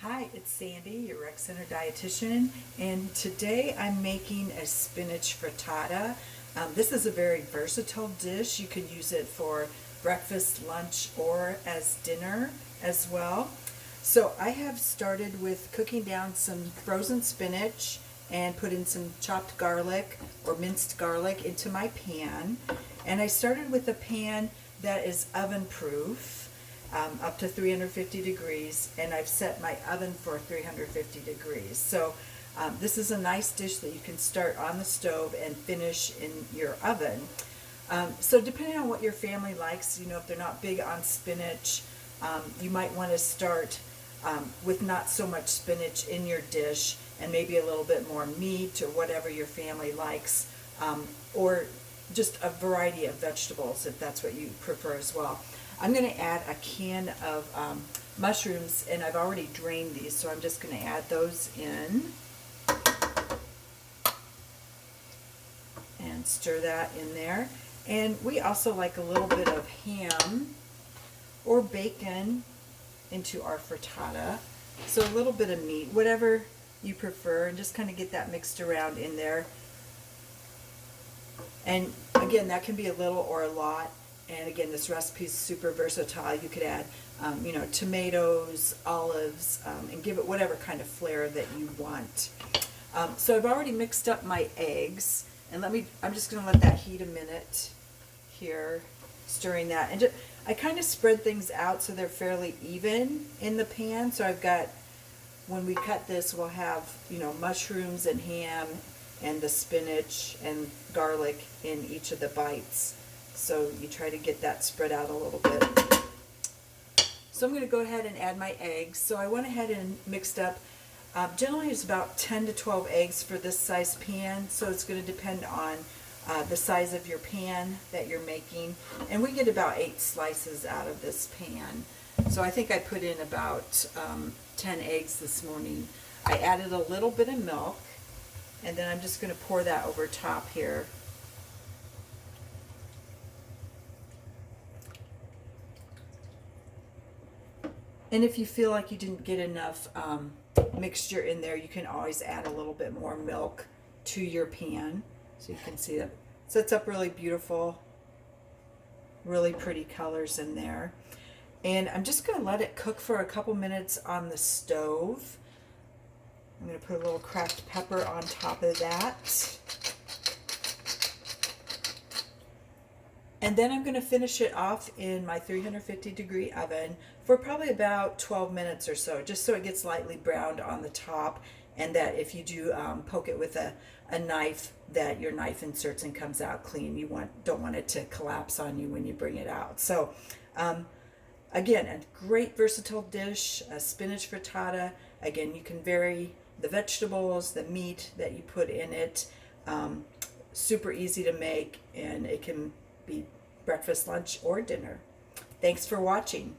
Hi, it's Sandy, your Center Dietitian, and today I'm making a spinach frittata. This is a very versatile dish. You can use it for breakfast, lunch, or as dinner as well. So I have started with cooking down some frozen spinach and put in some chopped garlic or minced garlic into my pan. And I started with a pan that is oven proof. Up to 350 degrees, and I've set my oven for 350 degrees. So this is a nice dish that you can start on the stove and finish in your oven. So depending on what your family likes, if they're not big on spinach, you might want to start with not so much spinach in your dish and maybe a little bit more meat or whatever your family likes, or just a variety of vegetables if that's what you prefer as well. I'm going to add a can of mushrooms, and I've already drained these, so I'm just going to add those in and stir that in there. And we also like a little bit of ham or bacon into our frittata, so a little bit of meat, whatever you prefer, and just kind of get that mixed around in there. And again, that can be a little or a lot. And again, this recipe is super versatile. You could add, tomatoes, olives, and give it whatever kind of flair that you want. So I've already mixed up my eggs, and I'm just going to let that heat a minute here, stirring that. And I kind of spread things out so they're fairly even in the pan. So I've got, when we cut this, we'll have, mushrooms and ham and the spinach and garlic in each of the bites. So you try to get that spread out a little bit. So I'm going to go ahead and add my eggs. So I went ahead and mixed up, generally it's about 10 to 12 eggs for this size pan. So it's going to depend on the size of your pan that you're making. And we get about 8 slices out of this pan. So I think I put in about 10 eggs this morning. I added a little bit of milk, and then I'm just going to pour that over top here. And if you feel like you didn't get enough mixture in there, you can always add a little bit more milk to your pan. So you can see that sets up really beautiful, really pretty colors in there. And I'm just going to let it cook for a couple minutes on the stove. I'm going to put a little cracked pepper on top of that. And then I'm going to finish it off in my 350 degree oven for probably about 12 minutes or so, just so it gets lightly browned on the top, and that if you do poke it with a knife, that your knife inserts and comes out clean. You don't want it to collapse on you when you bring it out. So again, a great versatile dish, a spinach frittata. Again, you can vary the vegetables, the meat that you put in it. Super easy to make, and it can be breakfast, lunch, or dinner. Thanks for watching.